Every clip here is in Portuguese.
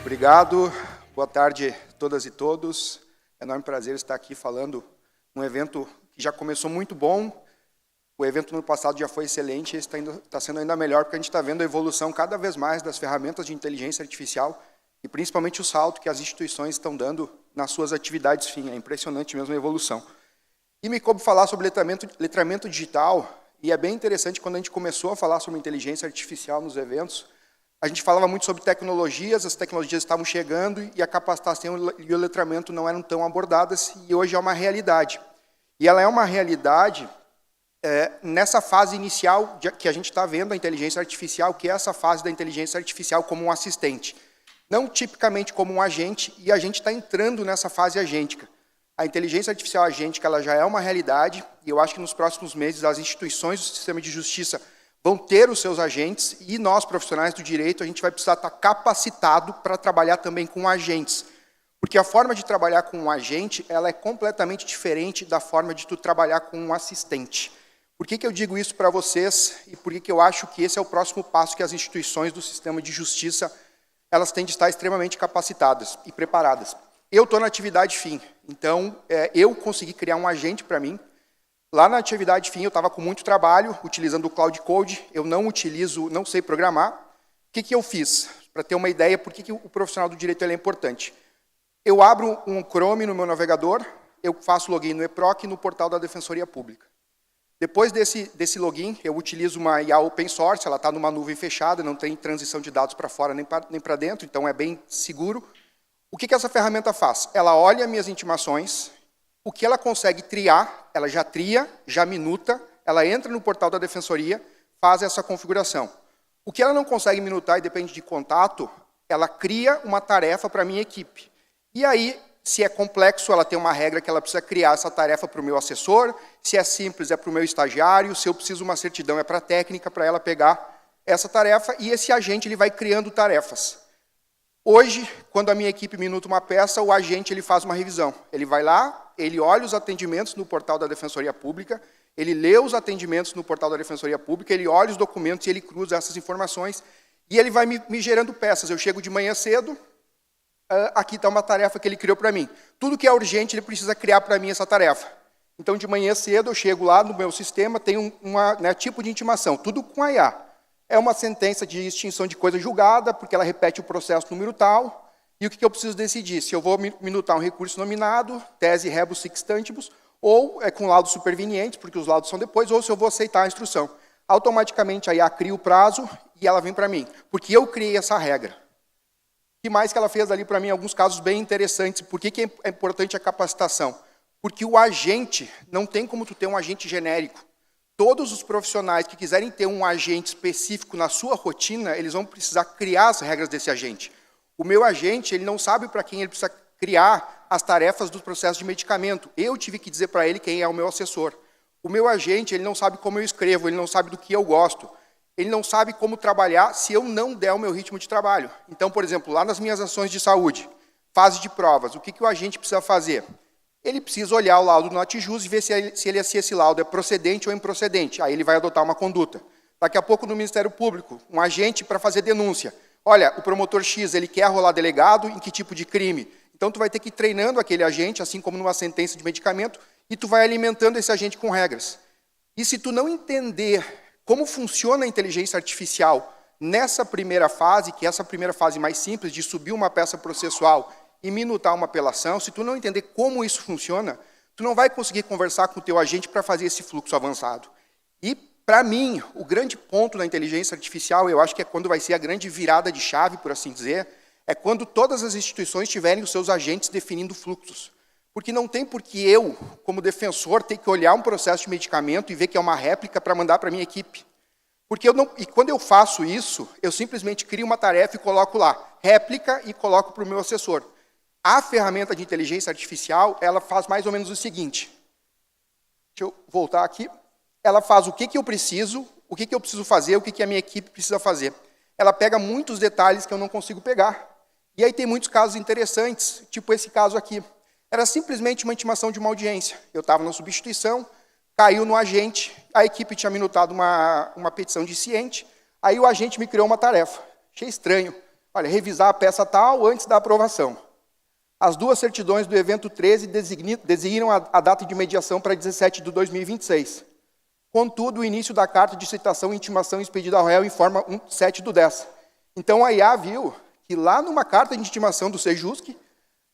Obrigado, boa tarde a todas e todos. É um enorme prazer estar aqui falando num evento que já começou muito bom. O evento no passado já foi excelente, esse está sendo ainda melhor, porque a gente está vendo a evolução cada vez mais das ferramentas de inteligência artificial e principalmente o salto que as instituições estão dando nas suas atividades fim. É impressionante mesmo a evolução. E me coube falar sobre letramento digital, e é bem interessante quando a gente começou a falar sobre inteligência artificial nos eventos, a gente falava muito sobre tecnologias, as tecnologias estavam chegando e a capacitação e o letramento não eram tão abordadas, e hoje é uma realidade. E ela é uma realidade nessa fase inicial que a gente está vendo a inteligência artificial, que é essa fase da inteligência artificial como um assistente. Não tipicamente como um agente, e a gente está entrando nessa fase agêntica. A inteligência artificial agêntica ela já é uma realidade, e eu acho que nos próximos meses as instituições do sistema de justiça vão ter os seus agentes, e nós, profissionais do direito, a gente vai precisar estar capacitado para trabalhar também com agentes. Porque a forma de trabalhar com um agente, ela é completamente diferente da forma de tu trabalhar com um assistente. Por que eu digo isso para vocês, e por que eu acho que esse é o próximo passo que as instituições do sistema de justiça, elas têm de estar extremamente capacitadas e preparadas. Eu estou na atividade fim, então eu consegui criar um agente para mim. Lá na atividade fim, eu estava com muito trabalho, utilizando o Cloud Code, eu não sei programar. O que eu fiz? Para ter uma ideia, por que o profissional do direito ele é importante. Eu abro um Chrome no meu navegador, eu faço login no eProc e no portal da Defensoria Pública. Depois desse login, eu utilizo uma IA open source, ela está numa nuvem fechada, não tem transição de dados para fora nem para dentro, então é bem seguro. O que essa ferramenta faz? Ela olha minhas intimações, o que ela consegue triar, ela já tria, já minuta, ela entra no portal da Defensoria, faz essa configuração. O que ela não consegue minutar e depende de contato, ela cria uma tarefa para a minha equipe. E aí, se é complexo, ela tem uma regra que ela precisa criar essa tarefa para o meu assessor, se é simples, é para o meu estagiário, se eu preciso uma certidão, é para a técnica, para ela pegar essa tarefa, e esse agente ele vai criando tarefas. Hoje, quando a minha equipe minuta uma peça, o agente ele faz uma revisão. Ele vai lá, ele olha os atendimentos no portal da Defensoria Pública, ele lê os atendimentos no portal da Defensoria Pública, ele olha os documentos e ele cruza essas informações, e ele vai me gerando peças. Eu chego de manhã cedo, aqui está uma tarefa que ele criou para mim. Tudo que é urgente, ele precisa criar para mim essa tarefa. Então, de manhã cedo, eu chego lá no meu sistema, tem tipo de intimação, tudo com a IA. É uma sentença de extinção de coisa julgada, porque ela repete o processo número tal, e o que eu preciso decidir? Se eu vou minutar um recurso nominado, tese rebus sic stantibus, ou com laudos supervenientes, porque os laudos são depois, ou se eu vou aceitar a instrução. Automaticamente a IA cria o prazo e ela vem para mim, porque eu criei essa regra. O que mais que ela fez ali para mim? Alguns casos bem interessantes. Por que é importante a capacitação? Porque o agente, não tem como tu ter um agente genérico. Todos os profissionais que quiserem ter um agente específico na sua rotina, eles vão precisar criar as regras desse agente. O meu agente, ele não sabe para quem ele precisa criar as tarefas do processo de medicamento. Eu tive que dizer para ele quem é o meu assessor. O meu agente, ele não sabe como eu escrevo, ele não sabe do que eu gosto. Ele não sabe como trabalhar se eu não der o meu ritmo de trabalho. Então, por exemplo, lá nas minhas ações de saúde, fase de provas, o que o agente precisa fazer? Ele precisa olhar o laudo no Notijus e ver se esse laudo é procedente ou improcedente. Aí ele vai adotar uma conduta. Daqui a pouco, no Ministério Público, um agente para fazer denúncia. Olha, o promotor X, ele quer rolar delegado, em que tipo de crime? Então, tu vai ter que ir treinando aquele agente, assim como numa sentença de medicamento, e tu vai alimentando esse agente com regras. E se tu não entender como funciona a inteligência artificial nessa primeira fase, que é essa primeira fase mais simples, de subir uma peça processual e minutar uma apelação, se tu não entender como isso funciona, tu não vai conseguir conversar com o teu agente para fazer esse fluxo avançado. E, para mim, o grande ponto da inteligência artificial, eu acho que é quando vai ser a grande virada de chave, por assim dizer, é quando todas as instituições tiverem os seus agentes definindo fluxos. Porque não tem por que eu, como defensor, ter que olhar um processo de medicamento e ver que é uma réplica para mandar para a minha equipe. Porque e quando eu faço isso, eu simplesmente crio uma tarefa e coloco lá, réplica, e coloco para o meu assessor. A ferramenta de inteligência artificial, ela faz mais ou menos o seguinte. Deixa eu voltar aqui. Ela faz o que eu preciso, o que eu preciso fazer, o que a minha equipe precisa fazer. Ela pega muitos detalhes que eu não consigo pegar. E aí tem muitos casos interessantes, tipo esse caso aqui. Era simplesmente uma intimação de uma audiência. Eu estava na substituição, caiu no agente, a equipe tinha minutado uma petição de ciente, aí o agente me criou uma tarefa. Achei estranho. Olha, revisar a peça tal antes da aprovação. As duas certidões do evento 13 designam a data de mediação para 17 de 2026. Contudo, o início da carta de citação e intimação expedida ao réu informa 7/10. Então, a IA viu que lá numa carta de intimação do Sejusc,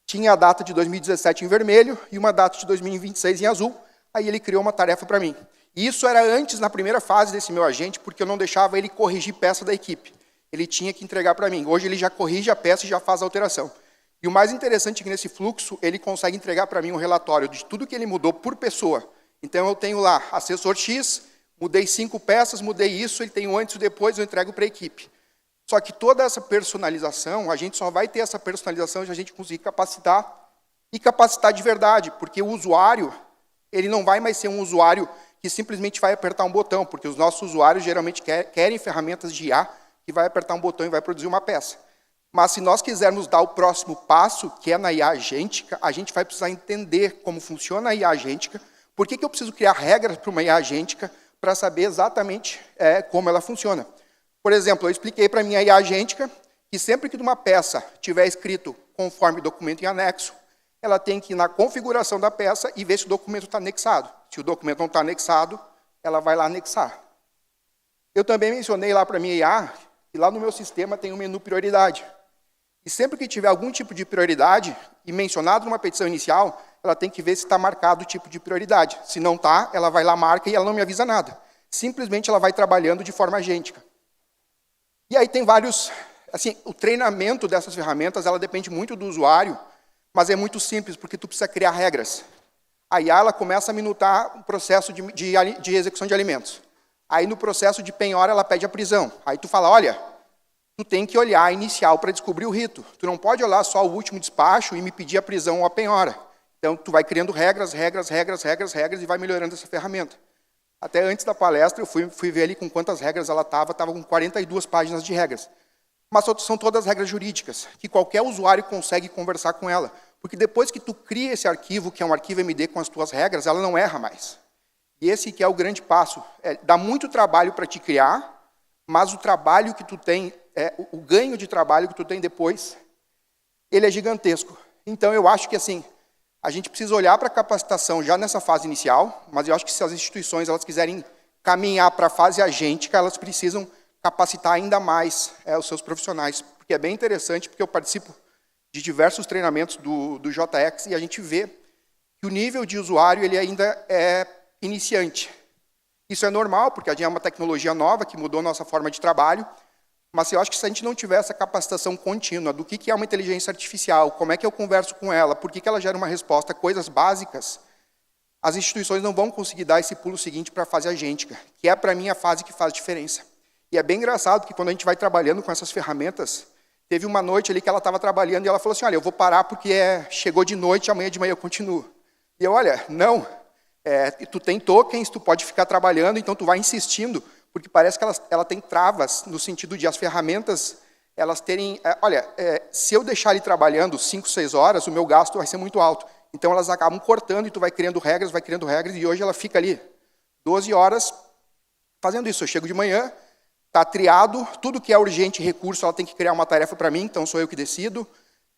tinha a data de 2017 em vermelho e uma data de 2026 em azul. Aí ele criou uma tarefa para mim. E isso era antes, na primeira fase desse meu agente, porque eu não deixava ele corrigir peça da equipe. Ele tinha que entregar para mim. Hoje ele já corrige a peça e já faz a alteração. E o mais interessante é que nesse fluxo, ele consegue entregar para mim um relatório de tudo que ele mudou por pessoa. Então eu tenho lá, assessor X, mudei 5 peças, mudei isso, ele tem o antes e o depois, eu entrego para a equipe. Só que toda essa personalização, a gente só vai ter essa personalização se a gente conseguir capacitar, e capacitar de verdade, porque o usuário, ele não vai mais ser um usuário que simplesmente vai apertar um botão, porque os nossos usuários geralmente querem ferramentas de IA que vai apertar um botão e vai produzir uma peça. Mas se nós quisermos dar o próximo passo, que é na IA agêntica, a gente vai precisar entender como funciona a IA agêntica, por que eu preciso criar regras para uma IA agêntica para saber exatamente como ela funciona. Por exemplo, eu expliquei para a minha IA agêntica que sempre que uma peça tiver escrito conforme documento em anexo, ela tem que ir na configuração da peça e ver se o documento está anexado. Se o documento não está anexado, ela vai lá anexar. Eu também mencionei lá para a minha IA que lá no meu sistema tem um menu prioridade. E sempre que tiver algum tipo de prioridade, e mencionado numa petição inicial, ela tem que ver se está marcado o tipo de prioridade. Se não está, ela vai lá, marca e ela não me avisa nada. Simplesmente ela vai trabalhando de forma agêntica. E aí tem vários... Assim, o treinamento dessas ferramentas, ela depende muito do usuário, mas é muito simples, porque tu precisa criar regras. A IA ela começa a minutar o processo de execução de alimentos. Aí no processo de penhora ela pede a prisão. Aí tu fala, olha, tu tem que olhar a inicial para descobrir o rito. Tu não pode olhar só o último despacho e me pedir a prisão ou a penhora. Então tu vai criando regras e vai melhorando essa ferramenta. Até antes da palestra eu fui ver ali com quantas regras ela estava com 42 páginas de regras. Mas são todas regras jurídicas, que qualquer usuário consegue conversar com ela. Porque depois que tu cria esse arquivo, que é um arquivo MD com as tuas regras, ela não erra mais. E esse que é o grande passo. Dá muito trabalho para te criar, mas o trabalho que tu tem, o ganho de trabalho que tu tem depois, ele é gigantesco. Então eu acho que assim, a gente precisa olhar para a capacitação já nessa fase inicial, mas eu acho que se as instituições elas quiserem caminhar para a fase agêntica, elas precisam capacitar ainda mais os seus profissionais. Porque é bem interessante, porque eu participo de diversos treinamentos do JX e a gente vê que o nível de usuário ele ainda é iniciante. Isso é normal, porque a gente é uma tecnologia nova que mudou a nossa forma de trabalho, mas eu acho que se a gente não tiver essa capacitação contínua do que é uma inteligência artificial, como é que eu converso com ela, por que ela gera uma resposta, coisas básicas, as instituições não vão conseguir dar esse pulo seguinte para a fase agêntica, que é, para mim, a fase que faz diferença. E é bem engraçado que quando a gente vai trabalhando com essas ferramentas, teve uma noite ali que ela estava trabalhando e ela falou assim, olha, eu vou parar porque chegou de noite, amanhã de manhã eu continuo. E eu, olha, não, tu tem tokens, tu pode ficar trabalhando, então tu vai insistindo, porque parece que ela tem travas, no sentido de as ferramentas, elas terem... se eu deixar ele trabalhando 5, 6 horas, o meu gasto vai ser muito alto. Então elas acabam cortando e tu vai criando regras, e hoje ela fica ali 12 horas fazendo isso. Eu chego de manhã, está triado, tudo que é urgente recurso, ela tem que criar uma tarefa para mim, então sou eu que decido.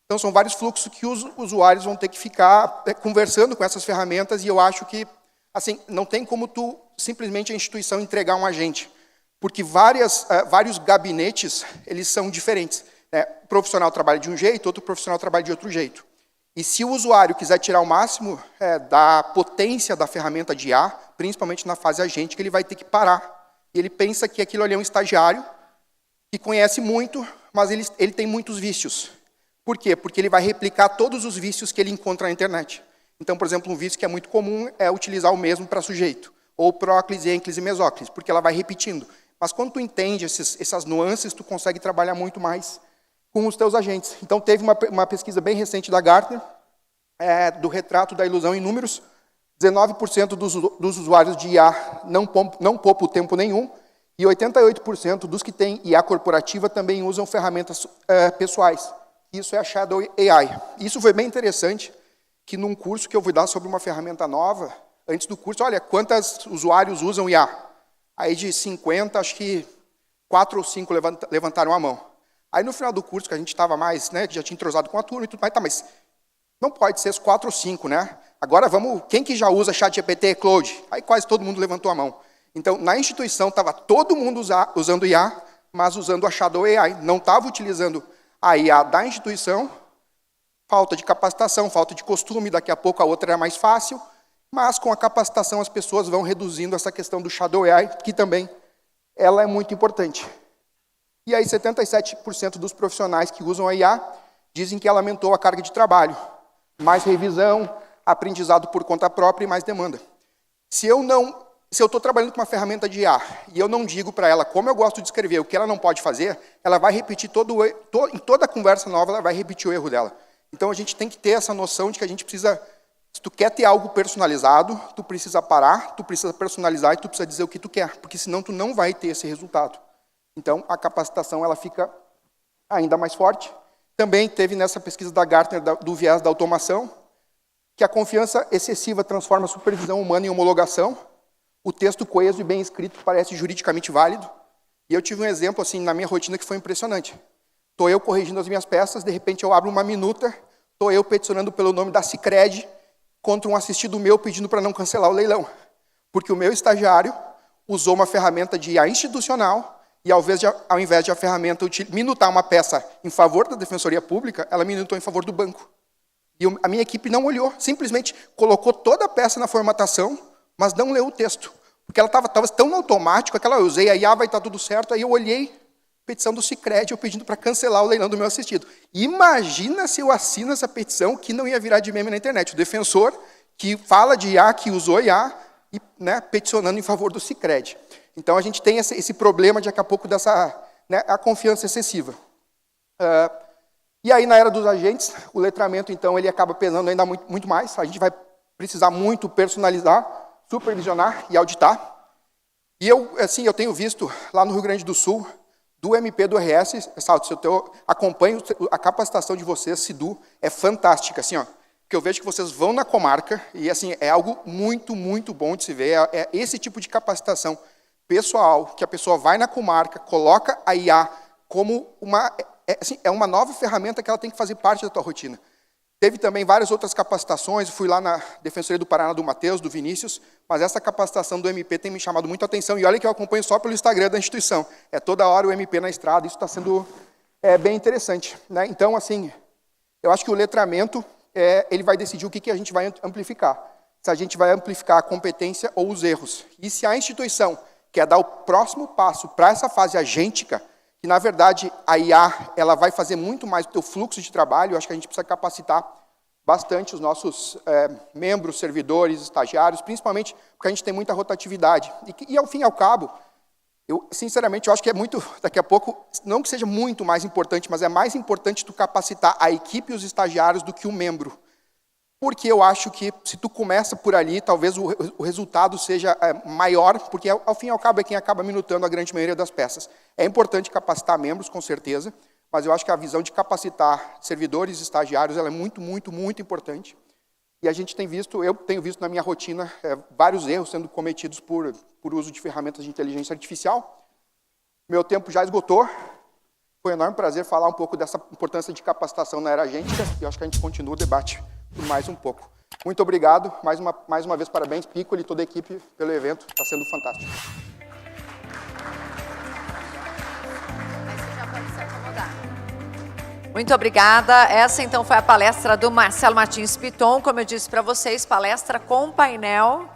Então são vários fluxos que os usuários vão ter que ficar conversando com essas ferramentas, e eu acho que assim, não tem como tu simplesmente a instituição entregar um agente, porque vários gabinetes, eles são diferentes. O profissional trabalha de um jeito, outro profissional trabalha de outro jeito. E se o usuário quiser tirar o máximo da potência da ferramenta de IA, principalmente na fase agêntica, ele vai ter que parar. E ele pensa que aquilo ali é um estagiário que conhece muito, mas ele tem muitos vícios. Por quê? Porque ele vai replicar todos os vícios que ele encontra na internet. Então, por exemplo, um vício que é muito comum é utilizar o mesmo para sujeito, ou próclise, ênclise e mesóclise, porque ela vai repetindo. Mas quando tu entende essas nuances, tu consegue trabalhar muito mais com os teus agentes. Então, teve uma pesquisa bem recente da Gartner, do retrato da ilusão em números. 19% dos usuários de IA não poupam tempo nenhum, e 88% dos que têm IA corporativa também usam ferramentas pessoais. Isso é a Shadow AI. Isso foi bem interessante, que num curso que eu vou dar sobre uma ferramenta nova, antes do curso, olha, quantos usuários usam IA? Aí de 50, acho que 4 ou 5 levantaram a mão. Aí no final do curso, que a gente estava mais, né, que já tinha entrosado com a turma e tudo mais, tá, mas não pode ser os 4 ou 5, né? Agora vamos, quem que já usa ChatGPT, Claude? Aí quase todo mundo levantou a mão. Então, na instituição, estava todo mundo usando IA, mas usando a Shadow AI. Não estava utilizando a IA da instituição, falta de capacitação, falta de costume, daqui a pouco a outra era mais fácil, mas com a capacitação as pessoas vão reduzindo essa questão do Shadow AI, que também ela é muito importante. E aí 77% dos profissionais que usam a IA dizem que ela aumentou a carga de trabalho. Mais revisão, aprendizado por conta própria e mais demanda. Se eu estou trabalhando com uma ferramenta de IA e eu não digo para ela como eu gosto de escrever, o que ela não pode fazer, ela vai repetir em toda conversa nova, ela vai repetir o erro dela. Então a gente tem que ter essa noção de que a gente precisa, se tu quer ter algo personalizado, tu precisa parar, tu precisa personalizar e tu precisa dizer o que tu quer, porque senão tu não vai ter esse resultado. Então a capacitação ela fica ainda mais forte. Também teve nessa pesquisa da Gartner do viés da automação, que a confiança excessiva transforma a supervisão humana em homologação. O texto coeso e bem escrito parece juridicamente válido. E eu tive um exemplo assim na minha rotina que foi impressionante. Estou eu corrigindo as minhas peças, de repente eu abro uma minuta, estou eu peticionando pelo nome da Sicredi contra um assistido meu pedindo para não cancelar o leilão. Porque o meu estagiário usou uma ferramenta de IA institucional e ao invés de a ferramenta minutar uma peça em favor da Defensoria Pública, ela minutou em favor do banco. E a minha equipe não olhou, simplesmente colocou toda a peça na formatação, mas não leu o texto. Porque ela estava tão automático, aquela eu usei a IA, vai estar tudo certo, aí eu olhei, petição do Sicredi, eu pedindo para cancelar o leilão do meu assistido. Imagina se eu assino essa petição que não ia virar de meme na internet. O defensor que fala de IA, que usou IA, e, né, peticionando em favor do Sicredi. Então a gente tem esse problema daqui a pouco dessa, né, a confiança excessiva. E aí na era dos agentes, o letramento então ele acaba pesando ainda muito mais. A gente vai precisar muito personalizar, supervisionar e auditar. E eu tenho visto lá no Rio Grande do Sul, do MP do RS, eu acompanho a capacitação de vocês, Cidu, é fantástica, assim, ó, que eu vejo que vocês vão na comarca, e assim, é algo muito, muito bom de se ver, é esse tipo de capacitação pessoal, que a pessoa vai na comarca, coloca a IA como é uma nova ferramenta que ela tem que fazer parte da tua rotina. Teve também várias outras capacitações, fui lá na Defensoria do Paraná do Matheus, do Vinícius, mas essa capacitação do MP tem me chamado muito a atenção, e olha que eu acompanho só pelo Instagram da instituição, é toda hora o MP na estrada, isso está sendo bem interessante, né? Então, assim, eu acho que o letramento, ele vai decidir o que a gente vai amplificar, se a gente vai amplificar a competência ou os erros, e se a instituição quer dar o próximo passo para essa fase agêntica, que, na verdade, a IA ela vai fazer muito mais do teu fluxo de trabalho. Eu acho que a gente precisa capacitar bastante os nossos membros, servidores, estagiários, principalmente porque a gente tem muita rotatividade. E ao fim e ao cabo, sinceramente, eu acho que é muito, daqui a pouco, não que seja muito mais importante, mas é mais importante tu capacitar a equipe e os estagiários do que o membro. Porque eu acho que, se tu começa por ali, talvez o resultado seja maior, porque, ao fim e ao cabo, é quem acaba minutando a grande maioria das peças. É importante capacitar membros, com certeza, mas eu acho que a visão de capacitar servidores e estagiários ela é muito, muito, muito importante. E a gente tem visto, eu tenho visto na minha rotina, vários erros sendo cometidos por uso de ferramentas de inteligência artificial. Meu tempo já esgotou. Foi um enorme prazer falar um pouco dessa importância de capacitação na era agêntica, e eu acho que a gente continua o debate por mais um pouco. Muito obrigado, mais uma vez parabéns, Piccoli e toda a equipe pelo evento, está sendo fantástico. Você já pode se acomodar. Muito obrigada, essa então foi a palestra do Marcelo Martins Piton, como eu disse para vocês, palestra com painel.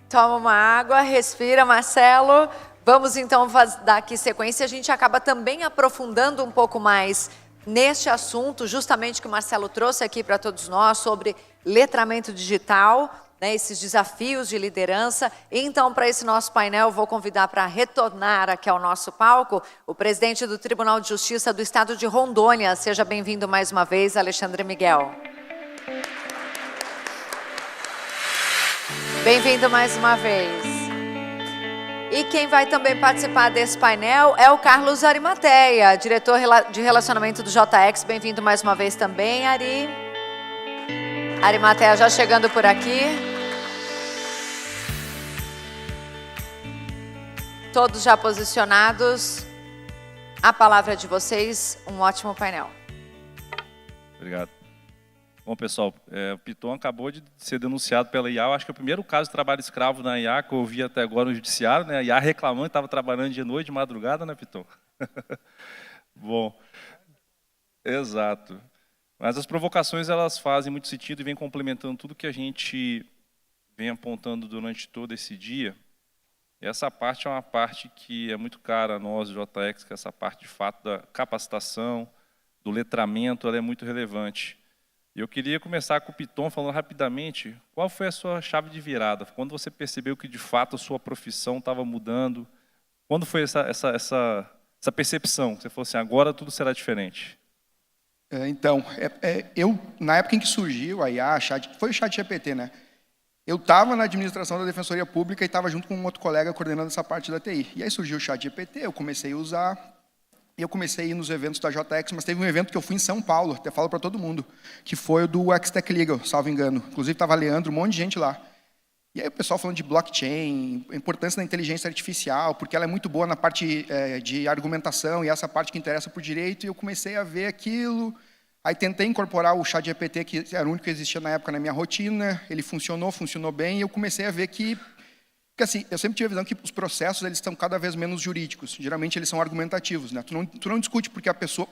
Toma uma água, respira, Marcelo. Vamos então dar aqui sequência, a gente acaba também aprofundando um pouco mais neste assunto, justamente que o Marcelo trouxe aqui para todos nós, sobre letramento digital, né, esses desafios de liderança. Então, para esse nosso painel, eu vou convidar para retornar aqui ao nosso palco o presidente do Tribunal de Justiça do Estado de Rondônia. Seja bem-vindo mais uma vez, Alexandre Miguel. Bem-vindo mais uma vez. E quem vai também participar desse painel é o Carlos Arimateia, diretor de relacionamento do JX. Bem-vindo mais uma vez também, Ari. Arimatea já chegando por aqui. Todos já posicionados. A palavra é de vocês. Um ótimo painel. Obrigado. Bom, pessoal, o Python acabou de ser denunciado pela IA. Eu acho que é o primeiro caso de trabalho escravo na IA que eu ouvi até agora no judiciário, né? A IA reclamando que estava trabalhando de noite, de madrugada, né, Python? Bom, exato. Mas as provocações, elas fazem muito sentido e vêm complementando tudo que a gente vem apontando durante todo esse dia. E essa parte é uma parte que é muito cara a nós, JX, que é essa parte, de fato, da capacitação, do letramento, ela é muito relevante. E eu queria começar com o Python, falando rapidamente, qual foi a sua chave de virada? Quando você percebeu que, de fato, a sua profissão estava mudando? Quando foi essa percepção? Você falou assim, agora tudo será diferente. Então, eu, na época em que surgiu a IA, foi o ChatGPT, né? Eu estava na administração da Defensoria Pública e estava junto com um outro colega coordenando essa parte da TI. E aí surgiu o ChatGPT, eu comecei a usar, e eu comecei a ir nos eventos da JX, mas teve um evento que eu fui em São Paulo, até falo para todo mundo, que foi o do XTech Legal, salvo engano. Inclusive estava Leandro, um monte de gente lá. E aí o pessoal falando de blockchain, a importância da inteligência artificial, porque ela é muito boa na parte de argumentação, e essa parte que interessa para o direito, e eu comecei a ver aquilo. Aí tentei incorporar o ChatGPT, que era o único que existia na época na minha rotina, ele funcionou bem, e eu comecei a ver que assim, eu sempre tive a visão que os processos eles estão cada vez menos jurídicos, geralmente eles são argumentativos, né? Tu não discute porque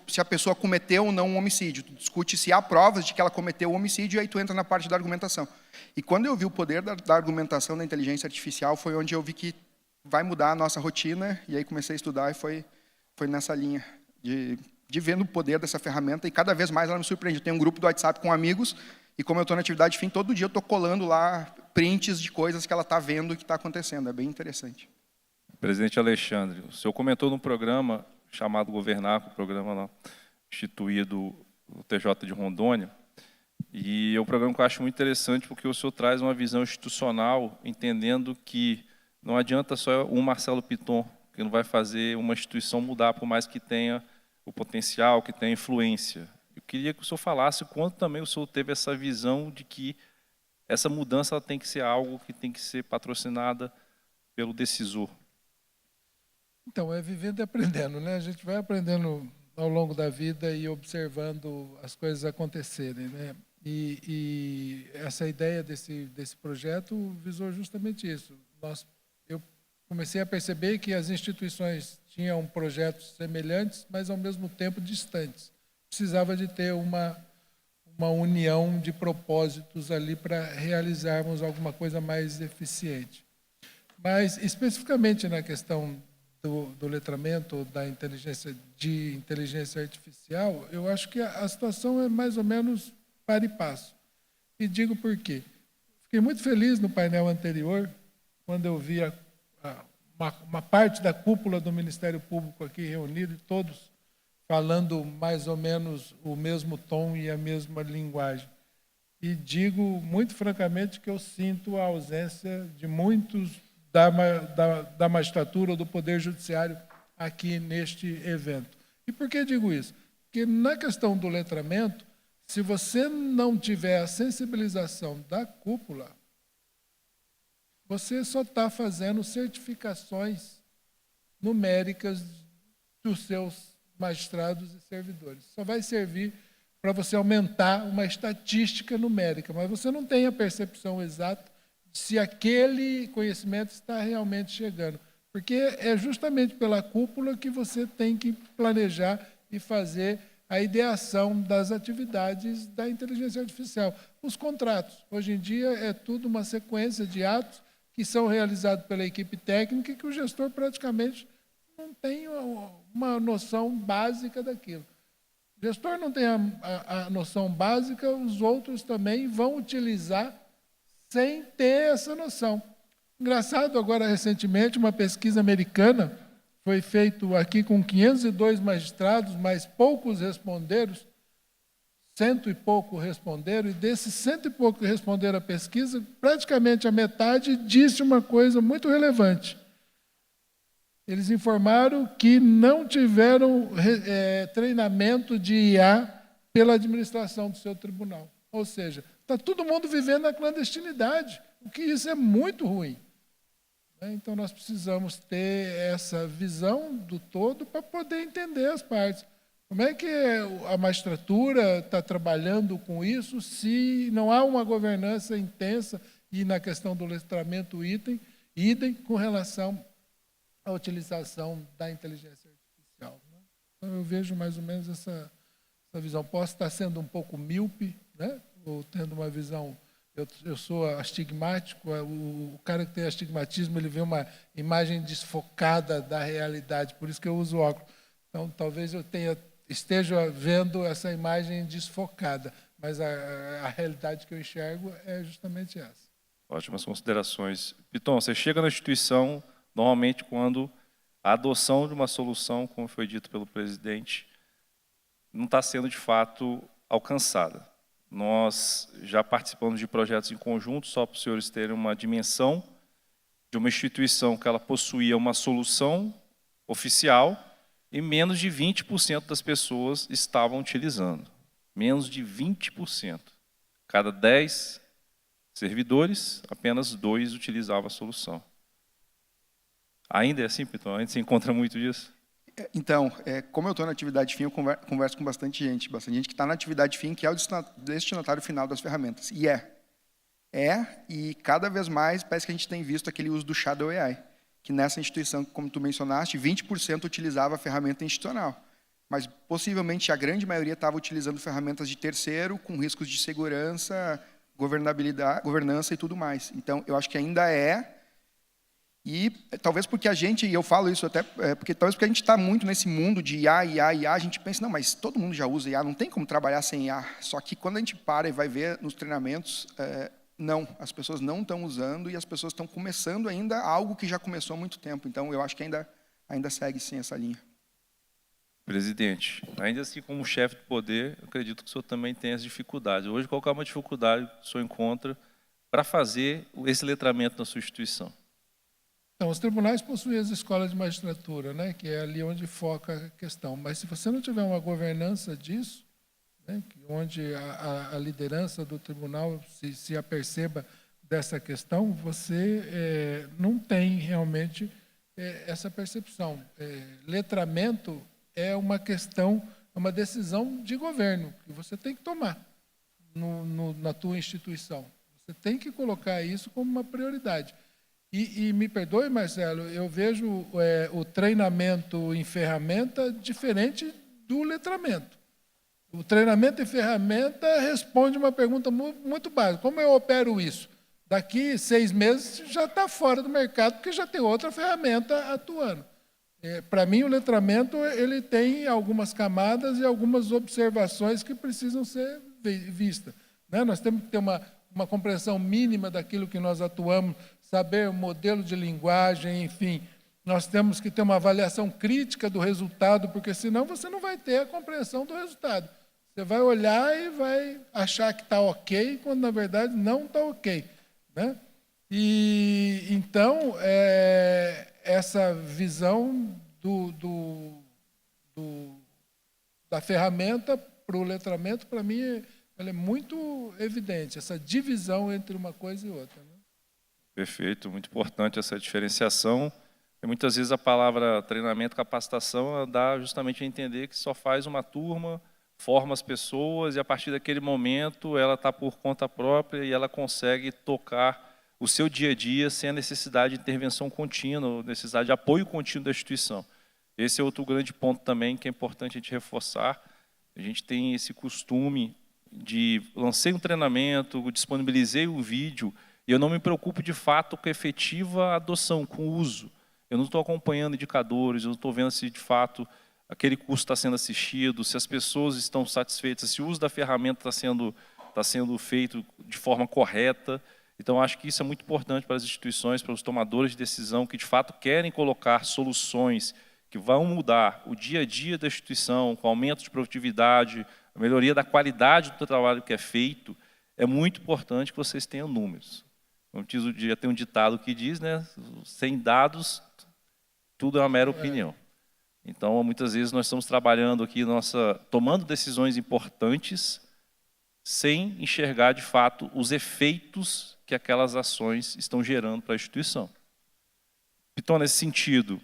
se a pessoa cometeu ou não um homicídio, tu discute se há provas de que ela cometeu o homicídio, e aí tu entra na parte da argumentação. E quando eu vi o poder da argumentação da inteligência artificial, foi onde eu vi que vai mudar a nossa rotina, e aí comecei a estudar e foi nessa linha de vendo o poder dessa ferramenta, e cada vez mais ela me surpreende. Eu tenho um grupo do WhatsApp com amigos, e como eu estou na atividade fim, todo dia eu estou colando lá prints de coisas que ela está vendo e que está acontecendo. É bem interessante. Presidente Alexandre, o senhor comentou num programa chamado Governar, o programa lá, instituído no TJ de Rondônia, e é um programa que eu acho muito interessante porque o senhor traz uma visão institucional, entendendo que não adianta só um Marcelo Python, que não vai fazer uma instituição mudar, por mais que tenha o potencial, que tenha influência. Eu queria que o senhor falasse quanto também o senhor teve essa visão de que essa mudança ela tem que ser algo que tem que ser patrocinada pelo decisor. Então, é vivendo e aprendendo, né? A gente vai aprendendo ao longo da vida e observando as coisas acontecerem, né? E essa ideia desse projeto visou justamente isso. Eu comecei a perceber que as instituições tinham projetos semelhantes, mas ao mesmo tempo distantes. Precisava de ter uma união de propósitos ali para realizarmos alguma coisa mais eficiente. Mas, especificamente na questão do letramento, da inteligência artificial, eu acho que a situação é mais ou menos para e passo. E digo por quê. Fiquei muito feliz no painel anterior, quando eu vi uma parte da cúpula do Ministério Público aqui reunida, e todos falando mais ou menos o mesmo tom e a mesma linguagem. E digo muito francamente que eu sinto a ausência de muitos da magistratura ou do Poder Judiciário aqui neste evento. E por que digo isso? Porque na questão do letramento, se você não tiver a sensibilização da cúpula, você só está fazendo certificações numéricas dos seus magistrados e servidores. Só vai servir para você aumentar uma estatística numérica, mas você não tem a percepção exata de se aquele conhecimento está realmente chegando. Porque é justamente pela cúpula que você tem que planejar e fazer a ideação das atividades da inteligência artificial. Os contratos, hoje em dia, é tudo uma sequência de atos que são realizados pela equipe técnica e que o gestor praticamente não tem uma noção básica daquilo. O gestor não tem a noção básica, os outros também vão utilizar sem ter essa noção. Engraçado, agora, recentemente, uma pesquisa americana foi feita aqui com 502 magistrados, mas poucos responderam, 100 e pouco responderam, e desses 100 e pouco que responderam a pesquisa, praticamente a metade disse uma coisa muito relevante. Eles informaram que não tiveram treinamento de IA pela administração do seu tribunal. Ou seja, Está todo mundo vivendo na clandestinidade, o que isso é muito ruim. Então, nós precisamos ter essa visão do todo para poder entender as partes. Como é que a magistratura está trabalhando com isso se não há uma governança intensa e na questão do letramento idem com relação à utilização da inteligência artificial? Então, eu vejo mais ou menos essa visão. Posso estar sendo um pouco míope, né? Ou tendo uma visão... Eu sou astigmático, o cara que tem astigmatismo, ele vê uma imagem desfocada da realidade, por isso que eu uso óculos. Então, talvez eu esteja vendo essa imagem desfocada, mas a realidade que eu enxergo é justamente essa. Ótimas considerações. Piton, você chega na instituição, normalmente, quando a adoção de uma solução, como foi dito pelo presidente, não está sendo, de fato, alcançada. Nós já participamos de projetos em conjunto, só para os senhores terem uma dimensão de uma instituição que ela possuía uma solução oficial e menos de 20% das pessoas estavam utilizando. Menos de 20%. Cada 10 servidores, apenas 2 utilizavam a solução. Ainda é assim, Piton? Ainda se encontra muito disso? Então, como eu estou na atividade fim, eu converso com bastante gente que está na atividade fim, que é o destinatário final das ferramentas. E e cada vez mais parece que a gente tem visto aquele uso do Shadow AI, que nessa instituição, como tu mencionaste, 20% utilizava a ferramenta institucional, mas possivelmente a grande maioria estava utilizando ferramentas de terceiro, com riscos de segurança, governança e tudo mais. Então, eu acho que ainda e talvez porque e eu falo isso até, porque talvez porque a gente está muito nesse mundo de IA, a gente pensa, não, mas todo mundo já usa IA, não tem como trabalhar sem IA. Só que quando a gente para e vai ver nos treinamentos, não, as pessoas não estão usando e as pessoas estão começando ainda algo que já começou há muito tempo. Então, eu acho que ainda segue sim essa linha. Presidente, ainda assim como chefe de poder, eu acredito que o senhor também tem as dificuldades. Hoje, qual é uma dificuldade que o senhor encontra para fazer esse letramento na sua instituição? Então, os tribunais possuem as escolas de magistratura, né, que é ali onde foca a questão. Mas se você não tiver uma governança disso, né, onde a liderança do tribunal se aperceba dessa questão, você não tem realmente essa percepção. Letramento é uma questão, é uma decisão de governo que você tem que tomar na tua instituição. Você tem que colocar isso como uma prioridade. E me perdoe, Marcelo, eu vejo o treinamento em ferramenta diferente do letramento. O treinamento em ferramenta responde uma pergunta muito básica. Como eu opero isso? Daqui 6 meses já está fora do mercado, porque já tem outra ferramenta atuando. Para mim, o letramento ele tem algumas camadas e algumas observações que precisam ser vistas. Né? Nós temos que ter uma compreensão mínima daquilo que nós atuamos, saber o modelo de linguagem, enfim. Nós temos que ter uma avaliação crítica do resultado, porque senão você não vai ter a compreensão do resultado. Você vai olhar e vai achar que está ok, quando na verdade não está ok. Né? E então, essa visão da ferramenta para o letramento, para mim, ela é muito evidente, essa divisão entre uma coisa e outra. Né? Perfeito, muito importante essa diferenciação. E muitas vezes a palavra treinamento, capacitação, dá justamente a entender que só faz uma turma, forma as pessoas e a partir daquele momento ela está por conta própria e ela consegue tocar o seu dia a dia sem a necessidade de intervenção contínua, necessidade de apoio contínuo da instituição. Esse é outro grande ponto também que é importante a gente reforçar. A gente tem esse costume de lancei um treinamento, disponibilizei um vídeo e eu não me preocupo de fato com a efetiva adoção, com o uso. Eu não estou acompanhando indicadores, eu não estou vendo se de fato aquele curso está sendo assistido, se as pessoas estão satisfeitas, se o uso da ferramenta está sendo feito de forma correta. Então, acho que isso é muito importante para as instituições, para os tomadores de decisão que de fato querem colocar soluções que vão mudar o dia a dia da instituição, com aumento de produtividade, a melhoria da qualidade do trabalho que é feito. É muito importante que vocês tenham números. Como já tem um ditado que diz, né, sem dados, tudo é uma mera opinião. Então, muitas vezes nós estamos trabalhando aqui, tomando decisões importantes, sem enxergar, de fato, os efeitos que aquelas ações estão gerando para a instituição. Então, nesse sentido,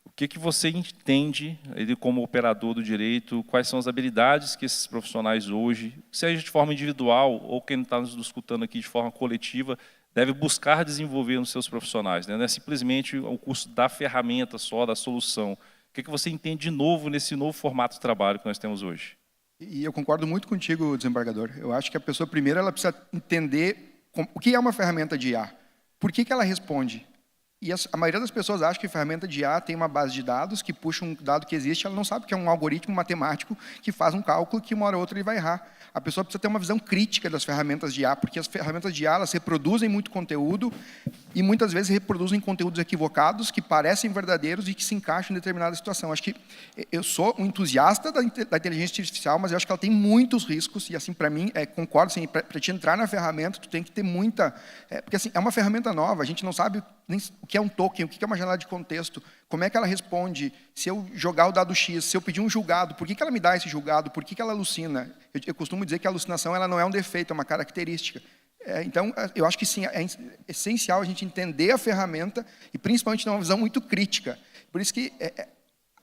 o que você entende, ele como operador do direito, quais são as habilidades que esses profissionais hoje, seja de forma individual ou quem está nos escutando aqui de forma coletiva, deve buscar desenvolver nos seus profissionais, né? Não é simplesmente o curso da ferramenta só, da solução. O que você entende de novo nesse novo formato de trabalho que nós temos hoje? E eu concordo muito contigo, desembargador. Eu acho que a pessoa, primeiro, ela precisa entender o que é uma ferramenta de IA. Por que ela responde? E a maioria das pessoas acha que a ferramenta de IA tem uma base de dados que puxa um dado que existe, ela não sabe que é um algoritmo matemático que faz um cálculo que uma hora ou outra ele vai errar. A pessoa precisa ter uma visão crítica das ferramentas de IA, porque as ferramentas de IA elas reproduzem muito conteúdo e muitas vezes reproduzem conteúdos equivocados que parecem verdadeiros e que se encaixam em determinada situação. Acho que eu sou um entusiasta da inteligência artificial, mas eu acho que ela tem muitos riscos e assim para mim, concordo, assim, para te entrar na ferramenta, tu tem que ter muita, porque assim é uma ferramenta nova, a gente não sabe nem o que é um token, o que é uma janela de contexto, como é que ela responde, se eu jogar o dado X, se eu pedir um julgado, por que ela me dá esse julgado, por que ela alucina? Eu costumo dizer que a alucinação ela não é um defeito, é uma característica. Então, eu acho que sim, é essencial a gente entender a ferramenta e principalmente ter uma visão muito crítica. Por isso que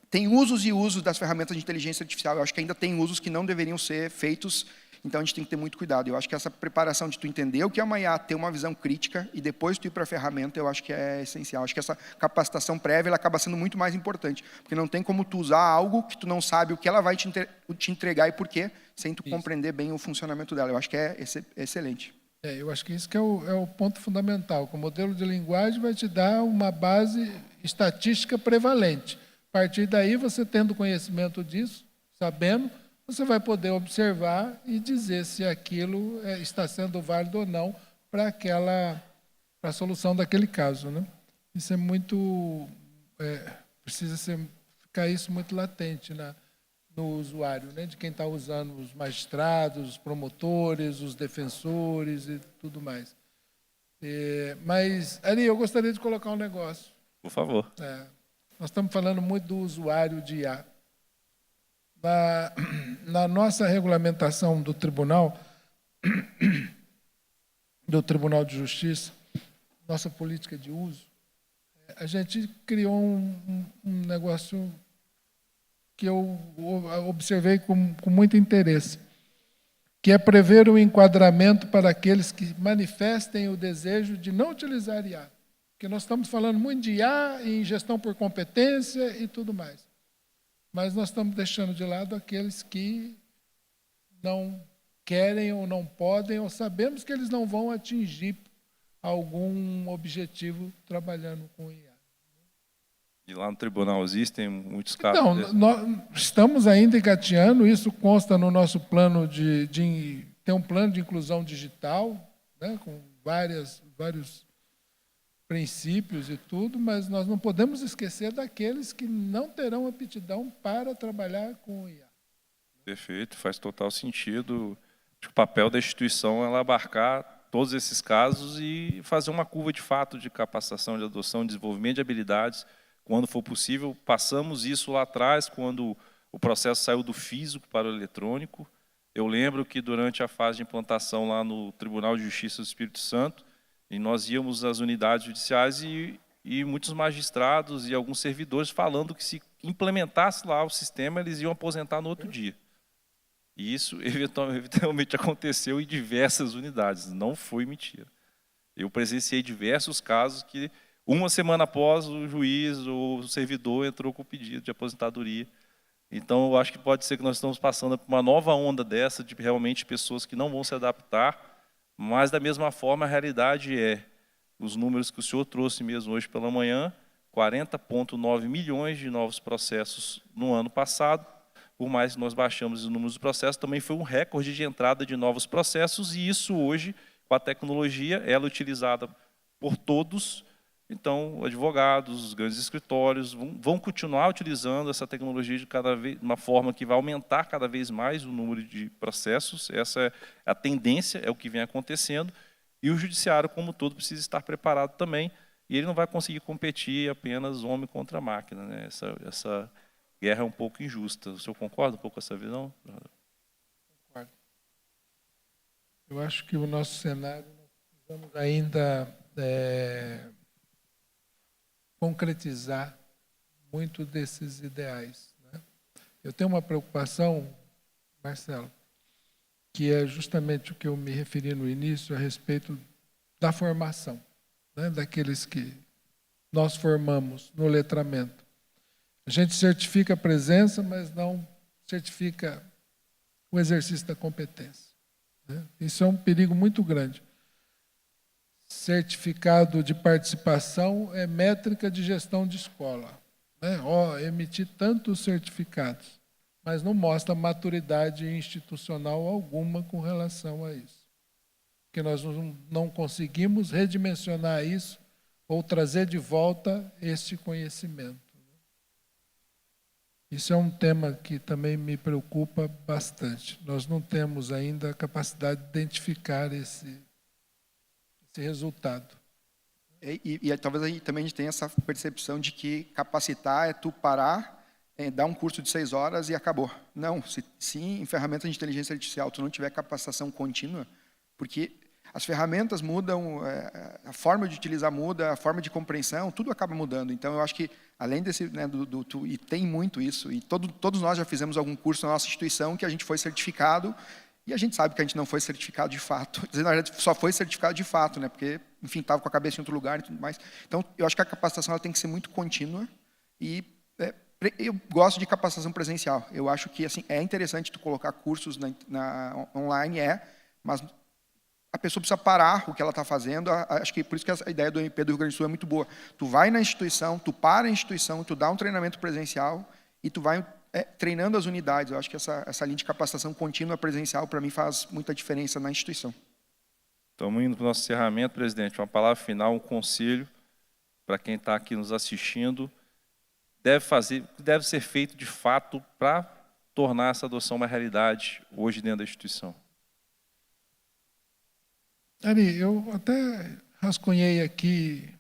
tem usos e usos das ferramentas de inteligência artificial. Eu acho que ainda tem usos que não deveriam ser feitos, então a gente tem que ter muito cuidado. Eu acho que essa preparação de tu entender o que é uma IA, ter uma visão crítica e depois tu ir para a ferramenta, eu acho que é essencial. Eu acho que essa capacitação prévia ela acaba sendo muito mais importante, porque não tem como tu usar algo que tu não sabe o que ela vai te entregar e por quê, sem tu compreender bem o funcionamento dela. Eu acho que é excelente. Eu acho que isso que é o ponto fundamental. O modelo de linguagem vai te dar uma base estatística prevalente. A partir daí, você tendo conhecimento disso, sabendo, você vai poder observar e dizer se aquilo está sendo válido ou não para a solução daquele caso, né? Isso é muito... precisa ficar isso muito latente no usuário, né, de quem está usando, os magistrados, os promotores, os defensores e tudo mais. Mas, Ari, eu gostaria de colocar um negócio. Por favor. Nós estamos falando muito do usuário de IA. Na nossa regulamentação do Tribunal de Justiça, nossa política de uso, a gente criou um negócio que eu observei com muito interesse, que é prever o enquadramento para aqueles que manifestem o desejo de não utilizar IA. Porque nós estamos falando muito de IA em gestão por competência e tudo mais. Mas nós estamos deixando de lado aqueles que não querem ou não podem, ou sabemos que eles não vão atingir algum objetivo trabalhando com IA. E lá no tribunal existem muitos casos? Então, nós estamos ainda engateando, isso consta no nosso plano tem um plano de inclusão digital, né, com vários princípios e tudo, mas nós não podemos esquecer daqueles que não terão aptidão para trabalhar com IA. Perfeito, faz total sentido. O papel da instituição é abarcar todos esses casos e fazer uma curva de fato de capacitação, de adoção, de desenvolvimento de habilidades, quando for possível. Passamos isso lá atrás, quando o processo saiu do físico para o eletrônico. Eu lembro que durante a fase de implantação lá no Tribunal de Justiça do Espírito Santo, e nós íamos às unidades judiciais e muitos magistrados e alguns servidores falando que se implementasse lá o sistema, eles iam aposentar no outro dia. E isso eventualmente aconteceu em diversas unidades, não foi mentira. Eu presenciei diversos casos que, uma semana após, o juiz ou o servidor entrou com o pedido de aposentadoria. Então, eu acho que pode ser que nós estamos passando por uma nova onda dessa, de realmente pessoas que não vão se adaptar, mas, da mesma forma, a realidade os números que o senhor trouxe mesmo hoje pela manhã, 40,9 milhões de novos processos no ano passado. Por mais que nós baixamos os números de processos, também foi um recorde de entrada de novos processos, e isso hoje, com a tecnologia, ela é utilizada por todos. Então, advogados, os grandes escritórios vão continuar utilizando essa tecnologia de uma forma que vai aumentar cada vez mais o número de processos. Essa é a tendência, é o que vem acontecendo. E o judiciário, como todo, precisa estar preparado também. E ele não vai conseguir competir apenas homem contra máquina, né? Essa guerra é um pouco injusta. O senhor concorda um pouco com essa visão? Concordo. Eu acho que o nosso cenário, nós precisamos ainda concretizar muito desses ideais, né? Eu tenho uma preocupação, Marcelo, que é justamente o que eu me referi no início a respeito da formação, né, daqueles que nós formamos no letramento. A gente certifica a presença, mas não certifica o exercício da competência, né? Isso é um perigo muito grande. Certificado de participação é métrica de gestão de escola, né? Emitir tantos certificados, mas não mostra maturidade institucional alguma com relação a isso. Porque nós não conseguimos redimensionar isso ou trazer de volta este conhecimento. Isso é um tema que também me preocupa bastante. Nós não temos ainda a capacidade de identificar esse resultado. E talvez aí também a gente tenha essa percepção de que capacitar é tu parar, dar um curso de 6 horas e acabou. Não, se em ferramentas de inteligência artificial tu não tiver capacitação contínua, porque as ferramentas mudam, a forma de utilizar muda, a forma de compreensão, tudo acaba mudando. Então, eu acho que, além desse, né, e tem muito isso, e todos nós já fizemos algum curso na nossa instituição que a gente foi certificado, e a gente sabe que a gente não foi certificado de fato. Na verdade, só foi certificado de fato, né, porque, enfim, estava com a cabeça em outro lugar e tudo mais. Então, eu acho que a capacitação ela tem que ser muito contínua, e eu gosto de capacitação presencial. Eu acho que assim, é interessante tu colocar cursos online, mas a pessoa precisa parar o que ela está fazendo. Acho que por isso que a ideia do MP do Rio Grande do Sul é muito boa. Tu vai na instituição, tu para a instituição, tu dá um treinamento presencial e tu vai treinando as unidades. Eu acho que essa linha de capacitação contínua presencial, para mim, faz muita diferença na instituição. Estamos indo para o nosso encerramento, presidente. Uma palavra final, um conselho para quem está aqui nos assistindo. Deve ser feito, de fato, para tornar essa adoção uma realidade hoje dentro da instituição. Ari, eu até rascunhei aqui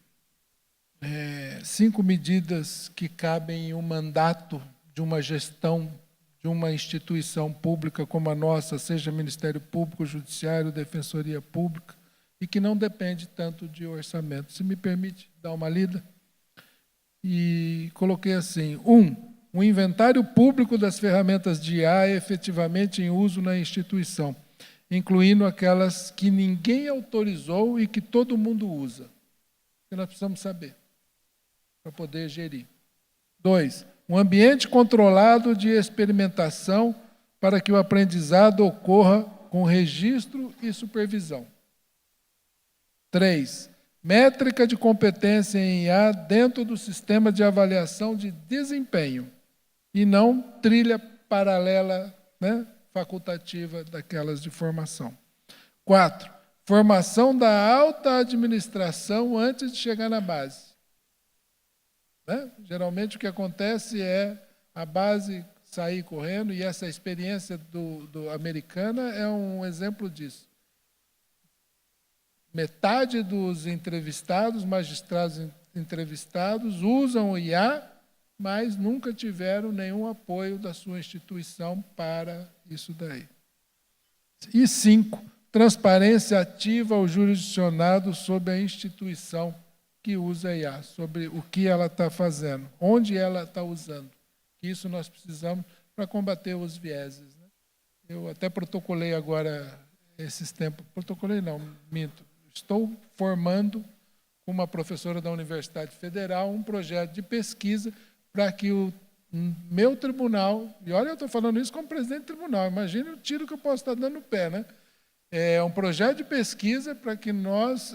5 medidas que cabem em um mandato de uma gestão de uma instituição pública como a nossa, seja Ministério Público, Judiciário, Defensoria Pública, e que não depende tanto de orçamento. Se me permite dar uma lida? E coloquei assim: 1. O inventário público das ferramentas de IA efetivamente em uso na instituição, incluindo aquelas que ninguém autorizou e que todo mundo usa. Que nós precisamos saber, para poder gerir. 2. Um ambiente controlado de experimentação para que o aprendizado ocorra com registro e supervisão. 3. Métrica de competência em IA dentro do sistema de avaliação de desempenho e não trilha paralela, né, facultativa daquelas de formação. 4. Formação da alta administração antes de chegar na base. Né? Geralmente o que acontece é a base sair correndo, e essa experiência do americana é um exemplo disso. Metade dos entrevistados, magistrados entrevistados, usam o IA, mas nunca tiveram nenhum apoio da sua instituição para isso daí. E 5, transparência ativa ao jurisdicionado sobre a instituição que usa a IA, sobre o que ela está fazendo, onde ela está usando. Isso nós precisamos para combater os vieses, né? Eu até protocolei agora, esses tempos, protocolei não, minto, estou formando com uma professora da Universidade Federal um projeto de pesquisa para que o meu tribunal, e olha, eu estou falando isso como presidente do tribunal, imagine o tiro que eu posso estar dando no pé, né? É um projeto de pesquisa para que nós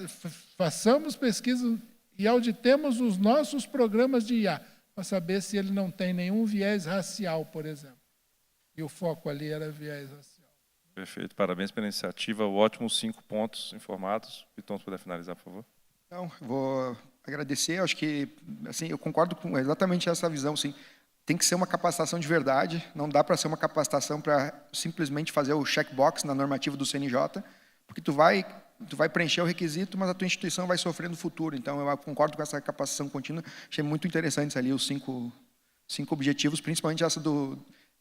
façamos pesquisa e auditemos os nossos programas de IA, para saber se ele não tem nenhum viés racial, por exemplo. E o foco ali era viés racial. Perfeito, parabéns pela iniciativa, ótimos 5 pontos informados. Piton, se puder finalizar, por favor. Então, vou agradecer, acho que assim, eu concordo com exatamente essa visão, sim. Tem que ser uma capacitação de verdade, não dá para ser uma capacitação para simplesmente fazer o checkbox na normativa do CNJ, porque tu vai preencher o requisito, mas a tua instituição vai sofrer no futuro. Então, eu concordo com essa capacitação contínua, achei muito interessantes ali os 5 objetivos, principalmente essa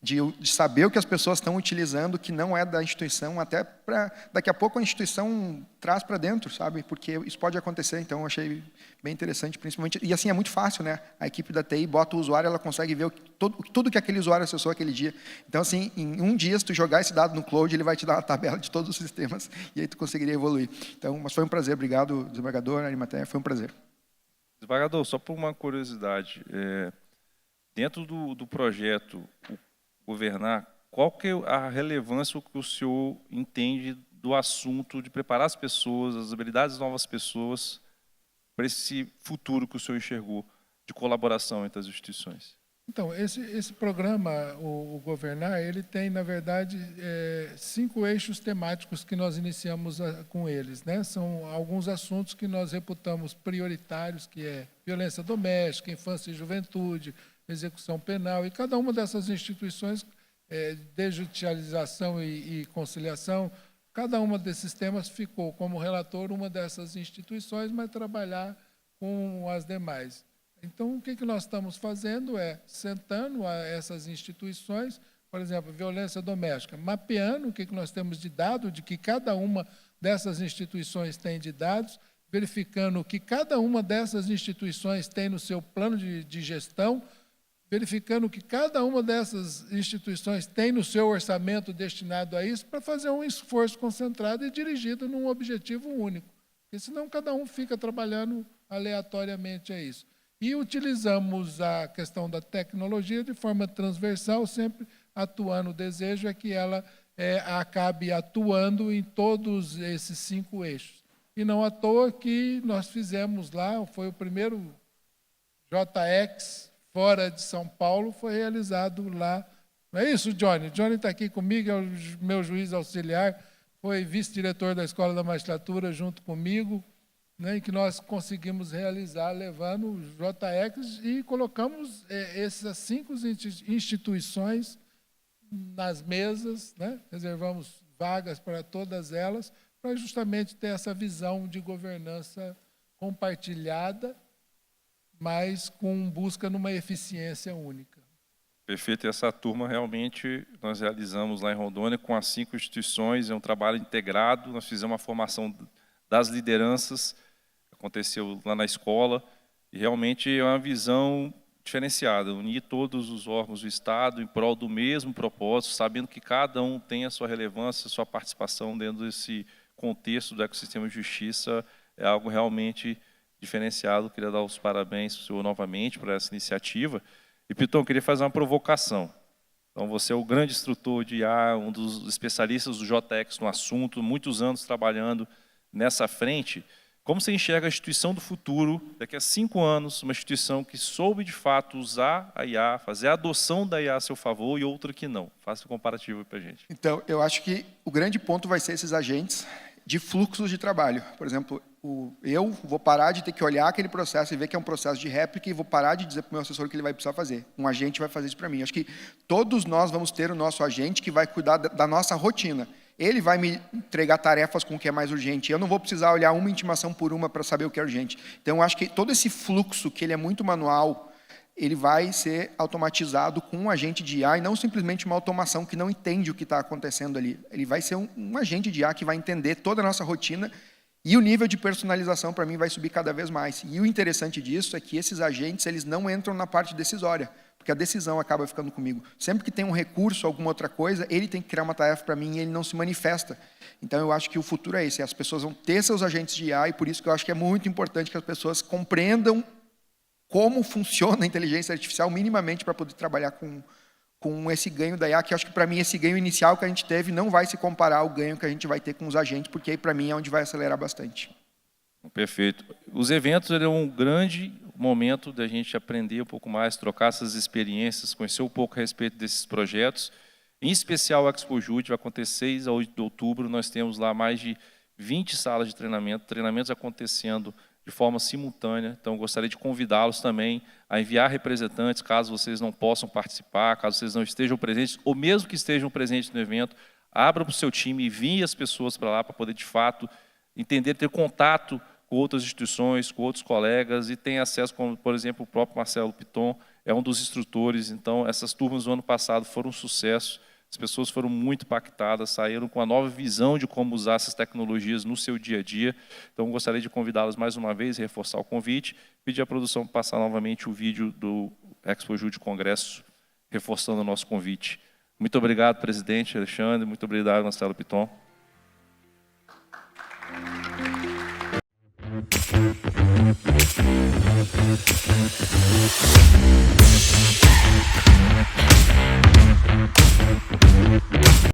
de saber o que as pessoas estão utilizando, que não é da instituição, até para daqui a pouco a instituição traz para dentro, sabe? Porque isso pode acontecer, então eu achei bem interessante, principalmente. E assim, é muito fácil, né? A equipe da TI bota o usuário, ela consegue ver tudo que aquele usuário acessou aquele dia. Então, assim, em um dia, se tu jogar esse dado no cloud, ele vai te dar uma tabela de todos os sistemas, e aí tu conseguiria evoluir. Então, mas foi um prazer, obrigado, desembargador, Arimatea, foi um prazer. Desembargador, só por uma curiosidade, dentro do projeto Governar, qual que é a relevância que o senhor entende do assunto de preparar as pessoas, as habilidades das novas pessoas, para esse futuro que o senhor enxergou de colaboração entre as instituições? Então, esse programa, o Governar, ele tem, na verdade, 5 eixos temáticos que nós iniciamos com eles, né? São alguns assuntos que nós reputamos prioritários, que é violência doméstica, infância e juventude, execução penal, e cada uma dessas instituições, desjudicialização e conciliação, cada uma desses temas ficou como relator uma dessas instituições, mas trabalhar com as demais. Então, o que nós estamos fazendo é sentando a essas instituições, por exemplo, violência doméstica, mapeando o que nós temos de dado, de que cada uma dessas instituições tem de dados, verificando o que cada uma dessas instituições tem no seu plano de gestão, verificando o que cada uma dessas instituições tem no seu orçamento destinado a isso, para fazer um esforço concentrado e dirigido num objetivo único. Porque senão cada um fica trabalhando aleatoriamente a isso. E utilizamos a questão da tecnologia de forma transversal, sempre atuando. O desejo é que ela acabe atuando em todos esses 5 eixos. E não à toa que nós fizemos lá, foi o primeiro JX fora de São Paulo, foi realizado lá. Não é isso, Johnny? Johnny está aqui comigo, é o meu juiz auxiliar, foi vice-diretor da Escola da Magistratura junto comigo, né, que nós conseguimos realizar, levando os JX e colocamos essas 5 instituições nas mesas, né, reservamos vagas para todas elas, para justamente ter essa visão de governança compartilhada, mas com busca numa eficiência única. Perfeito, e essa turma realmente nós realizamos lá em Rondônia com as 5 instituições, é um trabalho integrado, nós fizemos uma formação das lideranças, aconteceu lá na escola, e realmente é uma visão diferenciada, unir todos os órgãos do Estado em prol do mesmo propósito, sabendo que cada um tem a sua relevância, a sua participação dentro desse contexto do ecossistema de justiça, é algo realmente diferenciado. Queria dar os parabéns ao senhor novamente por essa iniciativa. E, Piton, queria fazer uma provocação. Então, você é o grande instrutor de IA, um dos especialistas do JX no assunto, muitos anos trabalhando nessa frente. Como você enxerga a instituição do futuro, daqui a 5 anos, uma instituição que soube de fato usar a IA, fazer a adoção da IA a seu favor e outra que não? Faça um comparativo para a gente. Então, eu acho que o grande ponto vai ser esses agentes de fluxos de trabalho. Por exemplo, eu vou parar de ter que olhar aquele processo e ver que é um processo de réplica e vou parar de dizer para o meu assessor o que ele vai precisar fazer. Um agente vai fazer isso para mim. Acho que todos nós vamos ter o nosso agente que vai cuidar da nossa rotina. Ele vai me entregar tarefas com o que é mais urgente. Eu não vou precisar olhar uma intimação por uma para saber o que é urgente. Então, eu acho que todo esse fluxo, que ele é muito manual, ele vai ser automatizado com um agente de IA e não simplesmente uma automação que não entende o que está acontecendo ali. Ele vai ser um agente de IA que vai entender toda a nossa rotina e o nível de personalização, para mim, vai subir cada vez mais. E o interessante disso é que esses agentes eles não entram na parte decisória, porque a decisão acaba ficando comigo. Sempre que tem um recurso, alguma outra coisa, ele tem que criar uma tarefa para mim e ele não se manifesta. Então, eu acho que o futuro é esse. As pessoas vão ter seus agentes de IA e por isso que eu acho que é muito importante que as pessoas compreendam como funciona a inteligência artificial minimamente para poder trabalhar com esse ganho da IA, que eu acho que para mim esse ganho inicial que a gente teve não vai se comparar ao ganho que a gente vai ter com os agentes, porque aí para mim é onde vai acelerar bastante. Perfeito. Os eventos é um grande momento da gente aprender um pouco mais, trocar essas experiências, conhecer um pouco a respeito desses projetos. Em especial o Expo Jute vai acontecer 6 a 8 de outubro, nós temos lá mais de 20 salas de treinamento, treinamentos acontecendo de forma simultânea, então gostaria de convidá-los também a enviar representantes, caso vocês não possam participar, caso vocês não estejam presentes, ou mesmo que estejam presentes no evento, abram para o seu time e enviem as pessoas para lá para poder, de fato, entender, ter contato com outras instituições, com outros colegas e ter acesso, como, por exemplo, o próprio Marcelo Piton, é um dos instrutores. Então, essas turmas do ano passado foram um sucesso. As pessoas foram muito impactadas, saíram com a nova visão de como usar essas tecnologias no seu dia a dia. Então, gostaria de convidá-las mais uma vez, reforçar o convite, pedir à produção para passar novamente o vídeo do Expo Jude Congresso, reforçando o nosso convite. Muito obrigado, presidente Alexandre, muito obrigado, Marcelo Piton.